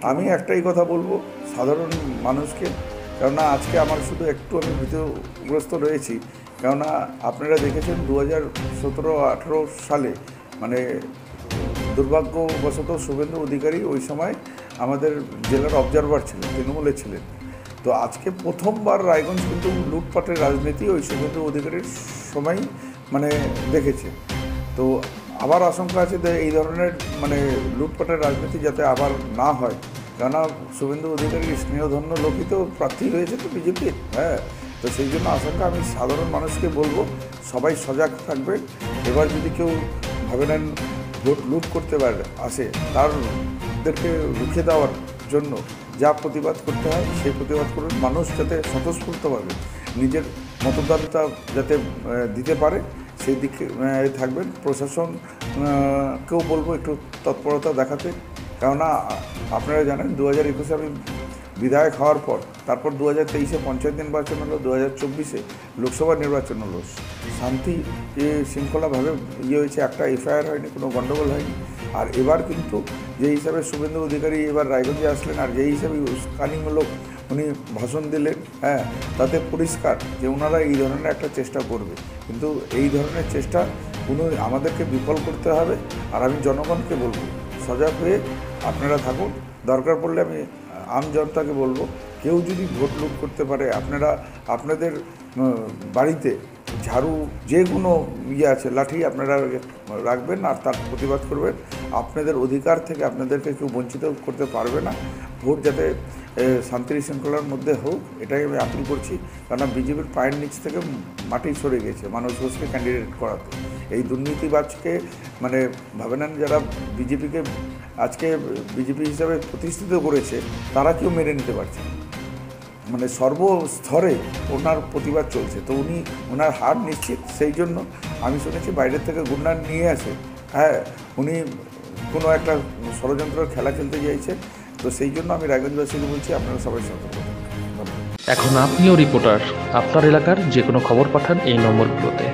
আমি একটাই কথা বলবো সাধারণ মানুষকে, কেননা আজকে আমার শুধু একটু আমি ভীতগ্রস্ত রয়েছি। কেননা আপনারা দেখেছেন 2017-18 সালে মানে দুর্ভাগ্যবশত শুভেন্দু অধিকারী ওই সময় আমাদের জেলার অবজারভার ছিলেন, তৃণমূলের ছিলেন। তো আজকে প্রথমবার রায়গঞ্জ কিন্তু লুটপাটের রাজনীতি ওই শুভেন্দু অধিকারীর সময় মানে দেখেছে। তো আবার আশঙ্কা আছে যে এই ধরনের মানে লুটপাটের রাজনীতি যাতে আবার না হয়, কেননা শুভেন্দু অধিকারীর স্নেহধন্য লোকই তো প্রার্থী হয়েছে তো বিজেপির। হ্যাঁ, তো সেই জন্য আশঙ্কা আমি সাধারণ মানুষকে বলবো সবাই সজাগ থাকবে। এবার যদি কেউ ভাবে নেন ভোট লুট করতে পারে আসে, তাদেরকে রুখে দেওয়ার জন্য যা প্রতিবাদ করতে হয় সেই প্রতিবাদ করুন। মানুষ যাতে স্বতঃস্ফূর্তভাবে নিজের মতদানটা যাতে দিতে পারে সেই দিকে থাকবেন। প্রশাসনকেও বলবো একটু তৎপরতা দেখাতে, কেননা আপনারা জানেন 2021-এ আমি বিধায়ক হওয়ার পর তারপর 2023-এ পঞ্চায়েত নির্বাচন হলো, 2024-এ লোকসভা নির্বাচন হলো, শান্তি শৃঙ্খলাভাবে হয়েছে, একটা এফআইআর হয়নি, কোনো গণ্ডগোল হয়নি। আর এবার কিন্তু যে হিসাবে শুভেন্দু অধিকারী এবার রায়গঞ্জে আসলেন আর যেই হিসাবে উস্কানিমূলক উনি ভাষণ দিলেন, হ্যাঁ, তাতে পরিষ্কার যে ওনারা এই ধরনের একটা চেষ্টা করবে। কিন্তু এই ধরনের চেষ্টা কোনো আমাদেরকে বিফল করতে হবে। আর আমি জনগণকে বলবো সজাগ হয়ে আপনারা থাকুন। দরকার পড়লে আমি আম জনতাকে বলবো কেউ যদি ভোট লুট করতে পারে আপনারা আপনাদের বাড়িতে ঝাড়ু যে কোনো আছে লাঠি আপনারা রাখবেন আর তার প্রতিবাদ করবেন। আপনাদের অধিকার থেকে আপনাদেরকে কেউ বঞ্চিত করতে পারবে না। ভোট যাতে শান্তি শৃঙ্খলার মধ্যে হোক এটাই আমি আপিল করছি, কারণ বিজেপির পায়ের নিচ থেকে মাটি সরে গেছে মানুষ ঘোষকে ক্যান্ডিডেট করাতে। এই দুর্নীতিবাজকে মানে ভাবে নেন যারা বিজেপিকে আজকে বিজেপি হিসাবে প্রতিষ্ঠিত করেছে তারা কেউ মেনে নিতে পারছে না। মানে সর্বস্তরে ওনার প্রতিবাদ চলছে, তো উনি ওনার হার নিশ্চিত। সেই জন্য আমি শুনেছি বাইরের থেকে গুন্ডা নিয়ে আসে, হ্যাঁ, উনি কোনো একটা ষড়যন্ত্রের খেলা খেলতে চাইছে। তো সেই জন্য আমি রায়গঞ্জবাসীকে বলছি আপনারা সবাই সতর্ক থাকুন। এখন আপনিও রিপোর্টার, আপনার এলাকার যে কোনো খবর পাঠান এই নম্বরগুলোতে।